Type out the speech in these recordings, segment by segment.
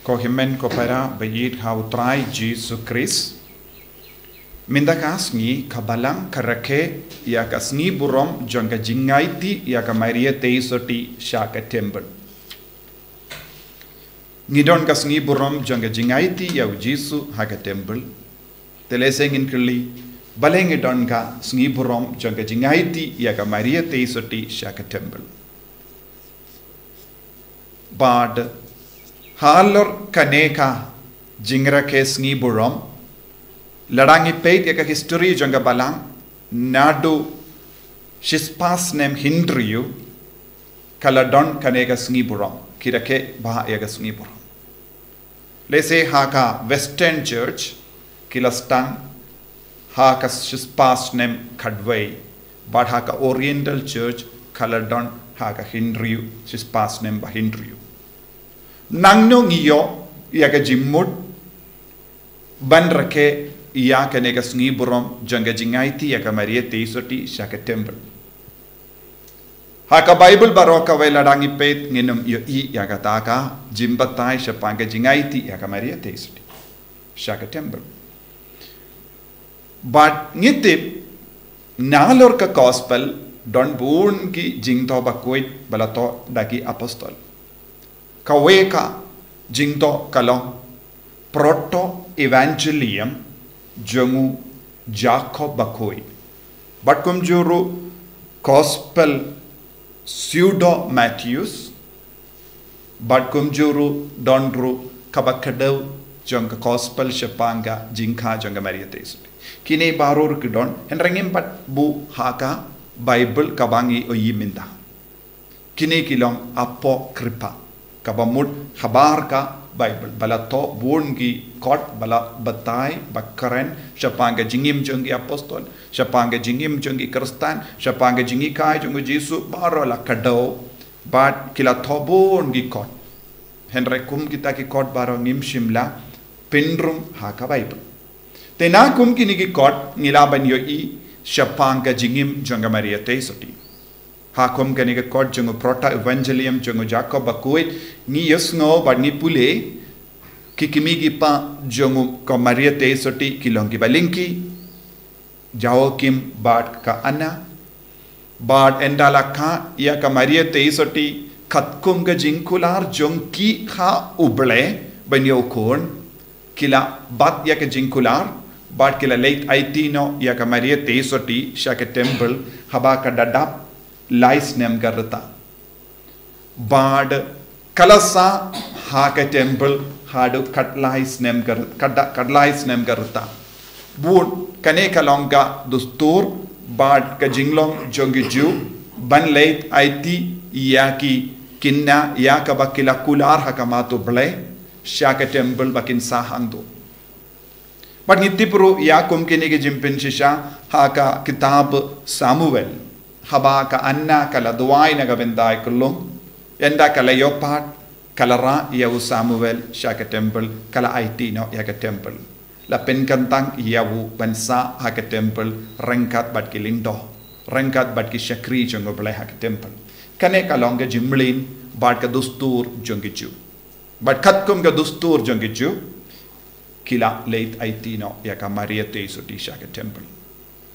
Kohimen kopera bayit hautrai Jesu Christ. Mindakas ngi kabalang karake ya kasngi burom jongka jingaiti ya ka Maria teisoti shaka temple. Ngidon kasngi burom jongka jingaiti ya Jesu haka temple. Telesengin kili baleng idon ka sngi burom jongka jingaiti ya ka Maria teisoti shaka temple. Bad halor kaneka jingrake sngi burom Ladangi peit ya ka history jongga balang nadu shispas nem hindriu kaladon kanega sngi burom kirake bah ya ka sngi burom. Lese haka Western Church kilastan haka shispas nem kadway but haka Oriental Church kaladon haka hindriu shispas nem bah hindriu. Nangno ngiyo ya ka jimmut ban rake ia kanega sngi burom janga jingaiti ya ka Maria teisoti shaka temple. Haka Bible baroka way ladangi pet nginum yo I ya ka taka jimbatai shapanga jingaiti ya ka Maria teisoti shaka temple. But ngitip nalor ka gospel don bun ki jingto bakoit balato daki apostol. Kaweka jingto kalong proto evangelium Jongu Jacob Bakoi. But kum juru gospel pseudo Matthews. But kum juru donru kabakadau jong gospel shapanga jingka jong Maria teisoti. Kini barur kidon henrengim pat bu haka Bible kabangi oyiminda. Kini kilong apokripa kabamut habar ka Bible balato bungi kot bala batai bakaren shapanga jingim jongi apostol shapanga jingim jongi kristan shapanga jingi kai jongi Jesu barola kadau bat kila thobon gi kot henre kum kita ki kot baro ngim shimla pindrum haka Bible tena kum kini gi kot ngilaban yo I shapanga jingim jonga Maria teisoti hakum kaniga kot jongo proto evangelium jongo Jacob Bakuit ni yesngo but ni pule kikimigi pa jongo ko Maria teisoti kilongi balinki Joachim bad ka ana bad endala ka ya ka Maria teisoti khatkum ga jingkular jongki kha uble banyo kon kila bat ya ka jingkular bad kila late aitino ya ka Maria teisoti shaka temple haba ka dadap Lais nem garta bad kalasa haka temple hadu katlais nem garta bun kane kalonga dustur bad ka jinglong jongiju ban late aiti yaki kinna yaka bakila kular hakamato ble shaka temple bakin sahando but nitipuru yakum kine ke jimpin shisha haka kitab Samuel haba ka anna kala duwai na gabendai kulung yanda kala yopat kala ra yawu Samuel shaka temple kala aitino yaka temple la penkantang yawu bansa haka temple rengkat bat kilindo rengkat bat ki shakri jongo bele haka temple kane kalonga jimlin bat ka dustur jongichu bat khatkum ka dustur jongichu kila late aitino yaka Maria teisoti shaka temple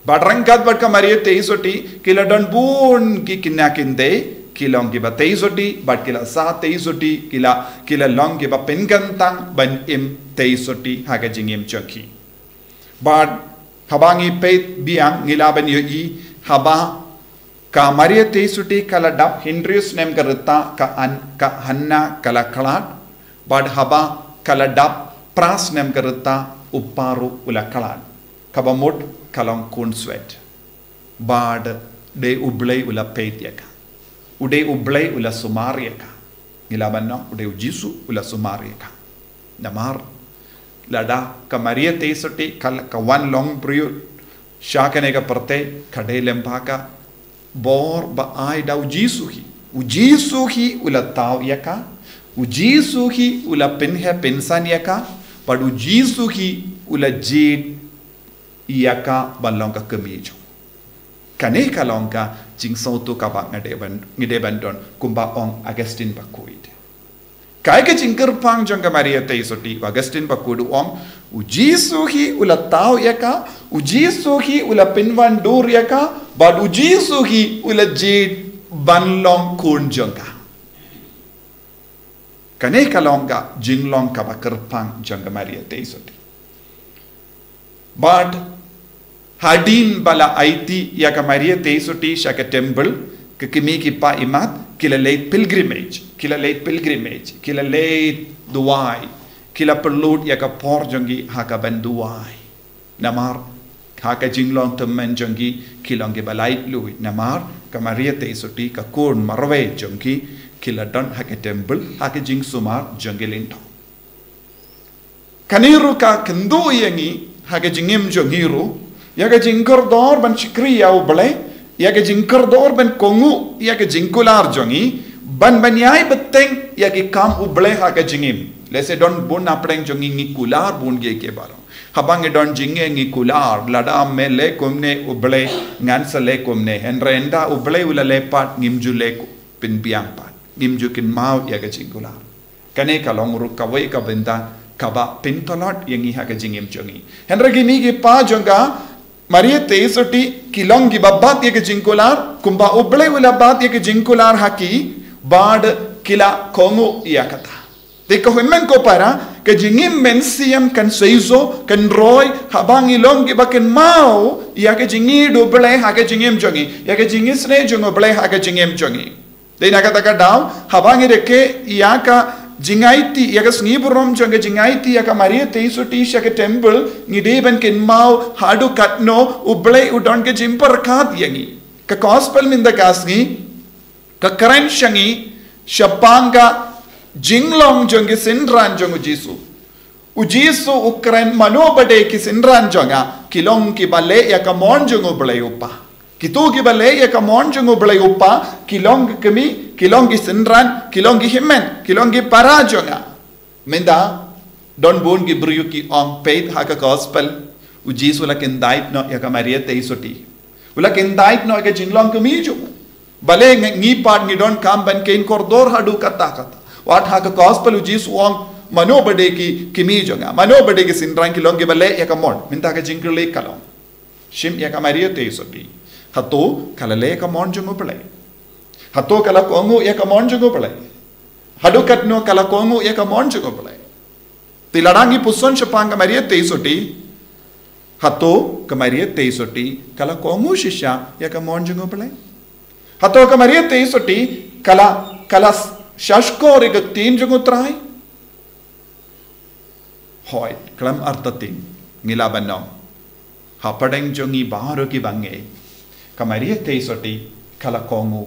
Badrangkat bat ka Maria teisoti kila don bun ki kinakinde kilong ki ba teisoti bat kila sa teisoti kila long ki ba penkantang ban im teisoti haga jingim chokhi bad habangi peit biang ngilaban yo I haba ka Maria teisoti kala dap Hindrius nem karta ka hanna kala kalat bad haba kala dap pras nem karta uparu ula kalat kabamut kalong kun sweat bad de ublay ula peitiaka ude ublay ula sumariaka ngilaban no ude Jesu ula sumariaka namar lada ka Maria teisoti kal ka one long period shakanega parte kade lempaka bor ba ai da Jesu hi ula taw yaka Jesu hi ula penhe pensaniaka padu Jesu hi ula jid Iyaka balongka kemijo. Kane kalongka jing sautu kabak ngide bandon kumba ong Augustine bakuit. Kai ke jingker pang jong ka Maria te isoti Augustine bakudu om uji suhi ula tau ya ka uji suhi ula pinwan dur ya ka bad uji suhi ula jid banlong kun jong ka kane kalonga jinglong ka bakar pang jong ka Maria te isoti bad hadin bala aiti ya ka Maria te isoti shaka temple ke kimi ki pa imat kila late pilgrimage kila late duai kila perlut ya ka por jongi haka ban duai namar haka jinglong temen jongi kilong ke balai lui namar ka Maria te isoti ka kun marwe jongi kila don haka temple haka jing sumar jongi linto kaniru ka kendu yangi haka jingim jongiru ya ka jingkor dor ban chikri ya uble ya ke jingkar dor ben kongu ya ke jingkular jongi ban banyai beteng ya ke kam uble ha ke jingim lese don bun apreng jongi ngikular bun ge ke baro habang don jinge ngikular lada mele komne uble ngan sale komne henrenda uble ula lepat ngimjule pin biang pat ngimjukin mau ya ke jingkular kane kalong ru kawai ka benda kaba pintolot yangi ha ke jingim jongi henre gini ge pa jonga Maria te isoti kilong gi babbat ye ke jingkular kumba uble ula bat ye ke jingkular haki bad kila kongu ya kata te ko himmen ko para ke jingim mensiam kan seizo kan roy habang ilong gi baken mau ya ke jingi do ble ha ke jingim jongi ya ke jingis ne jongo ble ha ke jingim jongi de na kata ka daw habang ire ke ya ka jingaiti ya ka sniburom jonge jingaiti ya ka Maria te isoti shaka temple ni deben ken mau hadu katno uble udon ke jimper khat yangi ka gospel min da kasni ka karen shangi shapanga jinglong jonge sinran jongu jisu ujisu ukren manobade ki sinran jonga kilong ki bale ya ka mon jongu ble upa kitu ki bale ya ka mon jongu ble upa kilong kemi kilong ki sinran kilong ki himmen kilong ki parajonga menda don bon ki bryuki on paid ha ka gospel ujisu la ken dait no ya ka Maria te isoti ula ken dait no ka jinglong kemi jo bale ngi part ni don kam ban ken kordor hadu kata wat ha ka gospel ujisu on manobade ki kimi jonga manobade ki sinran kilong ki bale ya ka mon minta ka jingkle kalong shim ya ka Maria te isoti hato kalale ka mon jongo pale hato kala kongu ya ka mon jongo pale hadu katno kala kongu ya ka mon jongo pale tilarangi puson chapanga Maria te isoti hato ka Maria te isoti kala kongu shisha ya ka mon jongo pale hato ka Maria te isoti kala shashko rig tin jongo trai hoy klam artatin ngilabanno hapadeng jongi baro ki bange ka Maria te isoti kala kongu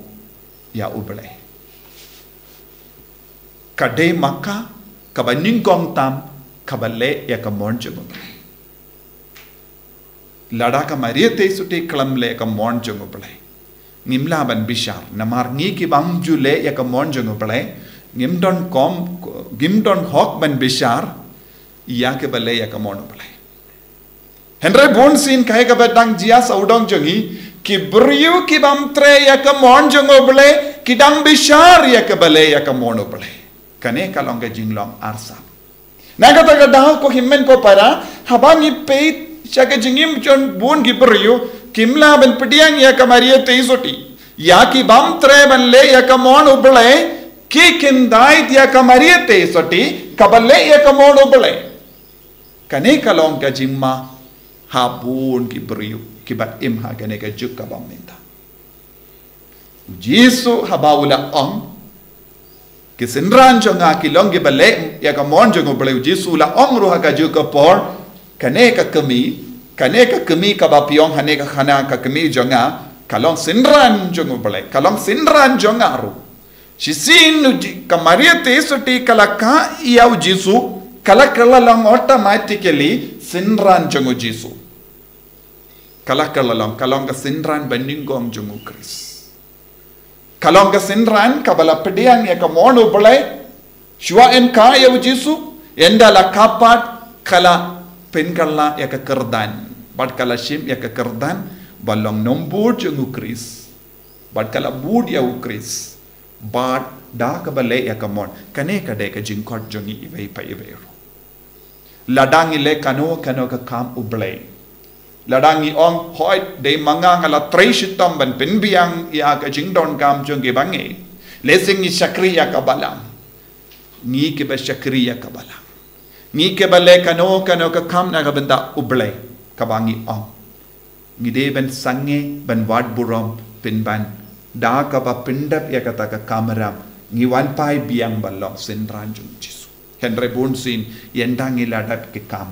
ya uble kade maka kabaning kong tam kabale ya ka mon jongo lada ka Maria te isoti kalamle ka mon jongo ble ngimla ban bishar namar ngi ki bang jule ya ka mon jongo ble gimdon hok ban bishar ya ke bale ya ka mon ble henre bon sin kahe ka badang jia saudong jongi ki beriu ki bamtre ya ka mon jongo ble ki dang bishar ya ka bale ya ka mon ble kane kalong ka jinglong arsa naga ta daw ko himmen ko para habangi peit shaka jingim jon bon ki beriu kimla ben pediang ya ka Maria te isoti ya ki bamtre ban le ya ka mon ble ki kindai ya ka Maria te isoti kabale ya ka mon ble kane kalong ka jimma habun ki beriu kibat im ha gane ka juk ka bam minta jisu habaula ong kisinran jonga kilong gi bale ya ka mon jongo bale jisu la ong ru ha ka juk ka por kane ka kami ka ba piong hane ka khana ka kami jonga kalong sinran jongo bale kalong sinran jonga ru shisin ka Maria te isoti kala ka ya jisu kala long automatically sinran jongo jisu kalong ka sinran bandingong jongo Chris kalong ka sinran kabala pediang ya ka mono bale shwa en ka ya jisu enda la kapat kala penkala ya ka kerdan bad kala shim ya ka kerdan balong nombur jongo Chris bad kala bud ya Chris bad da ka bale ya ka mon kane ka de ka jingkot jongi iwei pa iwero ladang ile kano ka kam ublay ladang i ong hoi de manga ngala treishitam ban pinbiang ya ka jingdon kam jongi bangi lesing i shakri ya ka balam ngi ke ba shakri ya ka balam ngi ke bale kano ka kam na ka benda ublay ka bangi ong ngi de ben sange ban wad burom pinban da ka ba pindap ya ka ta ka kameram ngi wan pai biang balong senran jung jisu henre bonsin yendang iladat ke kam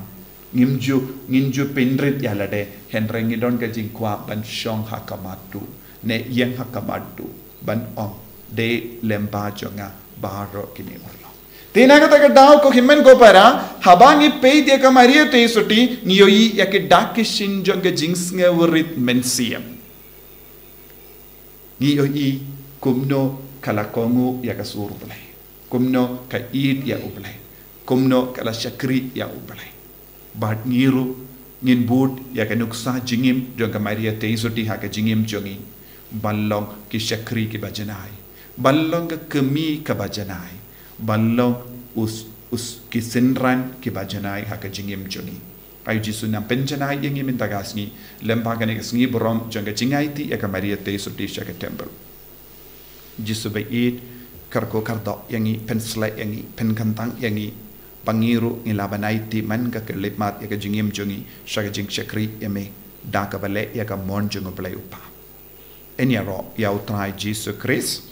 nginju pindrit yalade henre ngidon ka jingkwa ban shong hakamatu ne yang hakamatu ban ong de lemba jonga baro kini orlo tina ka ta daw ko himmen ko para habangi pe de ka maria te suti niyoi ya ke dakishin jonga jingsnge wurit mensiam niyoi kumno kalakongu ya ka sur bulai kumno ka id ya ublay kumno kala shakri ya ublay bat ngiru ngin bud ya ka nuksa jingim jonga maria te suti ha ka jingim jongi ballong ki shakri ki bajanai ballong ka kemi ka bajanai ballong us ki senran ki bajanai ha ka jingim jongi ay jisu nam penjanai yengi min tagasni lempa ka ne sngi borom jonga jingai ti ya ka maria te suti shaka temple jisu ba id karko kardo yangi pensle yangi penkantang yangi pangiru ngilabanai ti man ka kelipmat ya ka jingim jongi shaka jing shakri yame da ka bale ya ka mon jongo play upa enya ro ya utrai jisu Christ